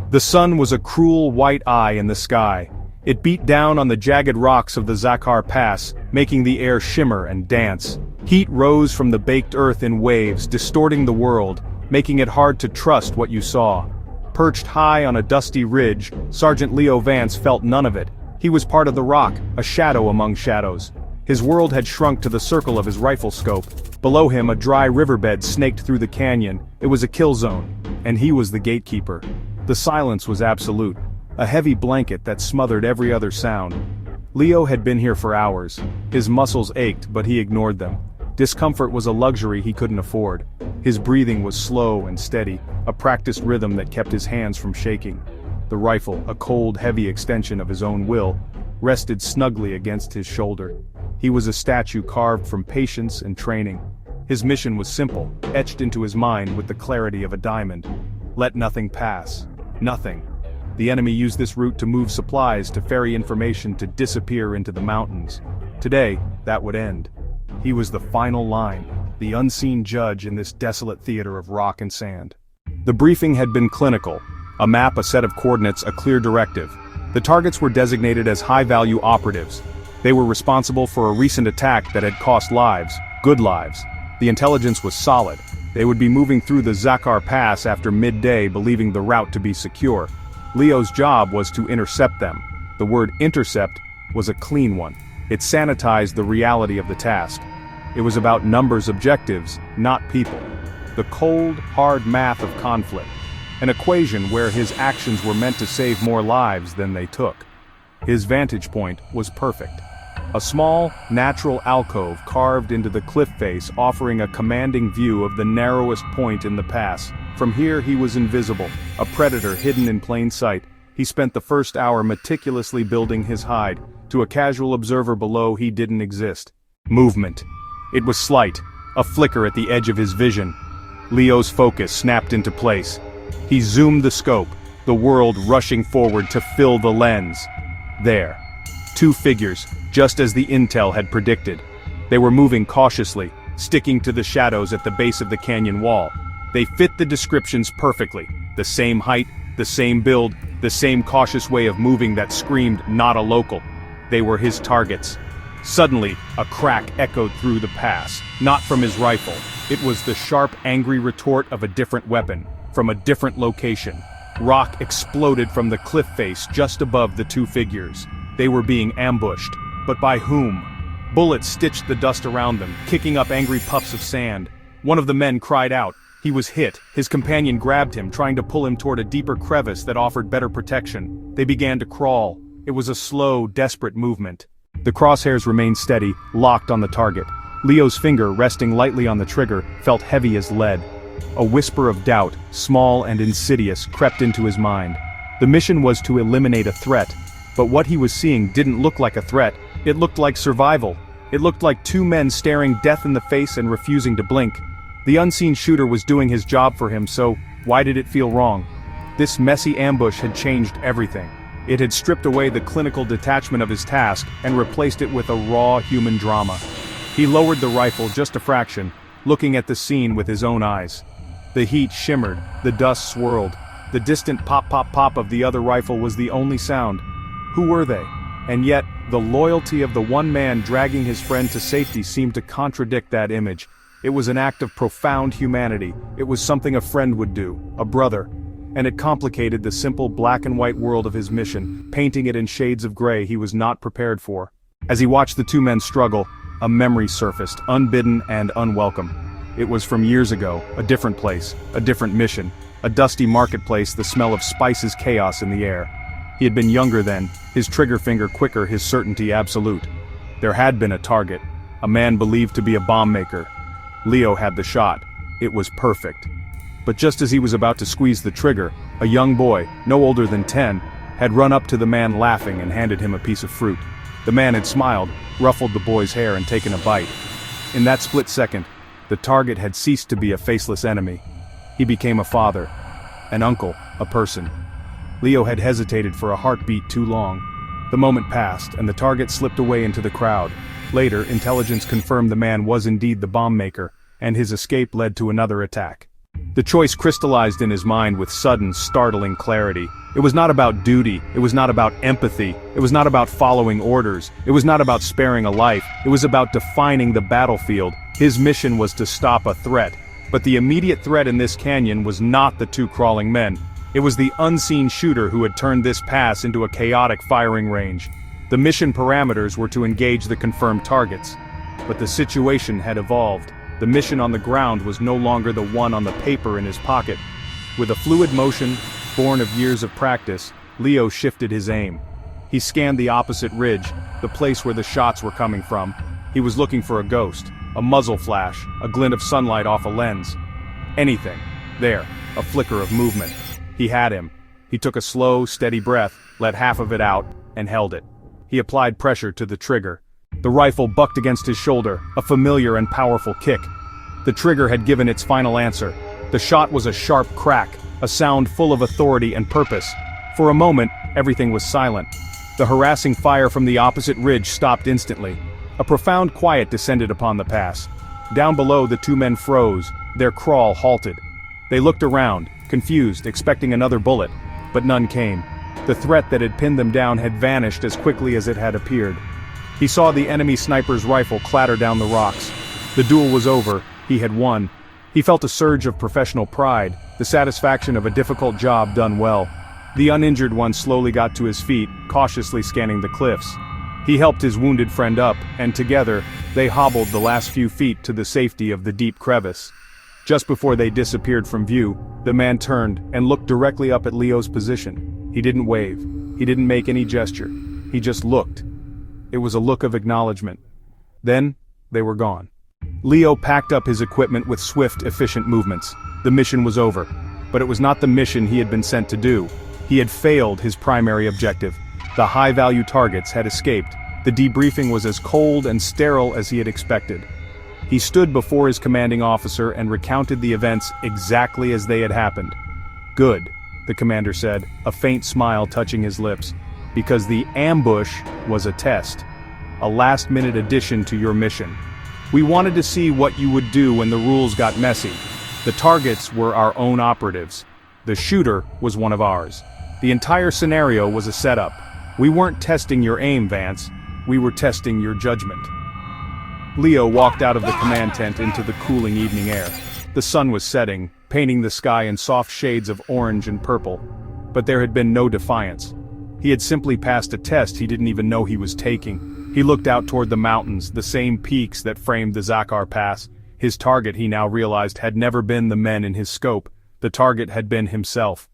The sun was a cruel white eye in the sky. It beat down on the jagged rocks of the Zakhar Pass, making the air shimmer and dance. Heat rose from the baked earth in waves, distorting the world, making it hard to trust what you saw. Perched high on a dusty ridge, Sergeant Leo Vance felt none of it. He was part of the rock, a shadow among shadows. His world had shrunk to the circle of his rifle scope. Below him, a dry riverbed snaked through the canyon. It was a kill zone, and he was the gatekeeper. The silence was absolute, a heavy blanket that smothered every other sound. Leo had been here for hours. His muscles ached, but he ignored them. Discomfort was a luxury he couldn't afford. His breathing was slow and steady, a practiced rhythm that kept his hands from shaking. The rifle, a cold, heavy extension of his own will, rested snugly against his shoulder. He was a statue carved from patience and training. His mission was simple, etched into his mind with the clarity of a diamond. Let nothing pass. Nothing. The enemy used this route to move supplies, to ferry information, to disappear into the mountains. Today, that would end. He was the final line, the unseen judge in this desolate theater of rock and sand. The briefing had been clinical. A map, a set of coordinates, a clear directive. The targets were designated as high-value operatives. They were responsible for a recent attack that had cost lives, good lives. The intelligence was solid. They would be moving through the Zakhar Pass after midday, believing the route to be secure. Leo's job was to intercept them. The word intercept was a clean one. It sanitized the reality of the task. It was about numbers, objectives, not people. The cold, hard math of conflict. An equation where his actions were meant to save more lives than they took. His vantage point was perfect. A small, natural alcove carved into the cliff face, offering a commanding view of the narrowest point in the pass. From here he was invisible, a predator hidden in plain sight. He spent the first hour meticulously building his hide. To a casual observer below, he didn't exist. Movement. It was slight, a flicker at the edge of his vision. Leo's focus snapped into place. He zoomed the scope, the world rushing forward to fill the lens. There. Two figures, just as the intel had predicted. They were moving cautiously, sticking to the shadows at the base of the canyon wall. They fit the descriptions perfectly. The same height, the same build, the same cautious way of moving that screamed, "Not a local." They were his targets. Suddenly, a crack echoed through the pass, not from his rifle. It was the sharp, angry retort of a different weapon, from a different location. Rock exploded from the cliff face just above the two figures. They were being ambushed. But by whom? Bullets stitched the dust around them, kicking up angry puffs of sand. One of the men cried out. He was hit. His companion grabbed him, trying to pull him toward a deeper crevice that offered better protection. They began to crawl. It was a slow, desperate movement. The crosshairs remained steady, locked on the target. Leo's finger, resting lightly on the trigger, felt heavy as lead. A whisper of doubt, small and insidious, crept into his mind. The mission was to eliminate a threat. But what he was seeing didn't look like a threat. It looked like survival. It looked like two men staring death in the face and refusing to blink. The unseen shooter was doing his job for him, so why did it feel wrong? This messy ambush had changed everything. It had stripped away the clinical detachment of his task and replaced it with a raw human drama. He lowered the rifle just a fraction, looking at the scene with his own eyes. The heat shimmered, the dust swirled. The distant pop-pop-pop of the other rifle was the only sound. Who were they? And yet, the loyalty of the one man dragging his friend to safety seemed to contradict that image. It was an act of profound humanity. It was something a friend would do, a brother. And it complicated the simple black and white world of his mission, painting it in shades of gray he was not prepared for. As he watched the two men struggle, a memory surfaced, unbidden and unwelcome. It was from years ago, a different place, a different mission, a dusty marketplace, the smell of spices, chaos in the air. He had been younger then, his trigger finger quicker, his certainty absolute. There had been a target, a man believed to be a bomb maker. Leo had the shot. It was perfect. But just as he was about to squeeze the trigger, a young boy, no older than 10, had run up to the man laughing and handed him a piece of fruit. The man had smiled, ruffled the boy's hair and taken a bite. In that split second, the target had ceased to be a faceless enemy. He became a father, an uncle, a person. Leo had hesitated for a heartbeat too long. The moment passed, and the target slipped away into the crowd. Later, intelligence confirmed the man was indeed the bomb maker, and his escape led to another attack. The choice crystallized in his mind with sudden, startling clarity. It was not about duty, it was not about empathy, it was not about following orders, it was not about sparing a life, it was about defining the battlefield. His mission was to stop a threat. But the immediate threat in this canyon was not the two crawling men. It was the unseen shooter who had turned this pass into a chaotic firing range. The mission parameters were to engage the confirmed targets. But the situation had evolved. The mission on the ground was no longer the one on the paper in his pocket. With a fluid motion, born of years of practice, Leo shifted his aim. He scanned the opposite ridge, the place where the shots were coming from. He was looking for a ghost, a muzzle flash, a glint of sunlight off a lens. Anything. There, a flicker of movement. He had him. He took a slow, steady breath, let half of it out, and held it. He applied pressure to the trigger. The rifle bucked against his shoulder, a familiar and powerful kick. The trigger had given its final answer. The shot was a sharp crack, a sound full of authority and purpose. For a moment, everything was silent. The harassing fire from the opposite ridge stopped instantly. A profound quiet descended upon the pass. Down below, the two men froze, their crawl halted. They looked around, confused, expecting another bullet, but none came. The threat that had pinned them down had vanished as quickly as it had appeared. He saw the enemy sniper's rifle clatter down the rocks. The duel was over, he had won. He felt a surge of professional pride, the satisfaction of a difficult job done well. The uninjured one slowly got to his feet, cautiously scanning the cliffs. He helped his wounded friend up, and together, they hobbled the last few feet to the safety of the deep crevice. Just before they disappeared from view, the man turned and looked directly up at Leo's position. He didn't wave. He didn't make any gesture. He just looked. It was a look of acknowledgement. Then, they were gone. Leo packed up his equipment with swift, efficient movements. The mission was over. But it was not the mission he had been sent to do. He had failed his primary objective. The high-value targets had escaped. The debriefing was as cold and sterile as he had expected. He stood before his commanding officer and recounted the events exactly as they had happened. "Good," the commander said, a faint smile touching his lips. "Because the ambush was a test. A last-minute addition to your mission. We wanted to see what you would do when the rules got messy. The targets were our own operatives. The shooter was one of ours. The entire scenario was a setup. We weren't testing your aim, Vance. We were testing your judgment." Leo walked out of the command tent into the cooling evening air. The sun was setting, painting the sky in soft shades of orange and purple. But there had been no defiance. He had simply passed a test he didn't even know he was taking. He looked out toward the mountains, the same peaks that framed the Zakar Pass. His target, he now realized, had never been the men in his scope. The target had been himself.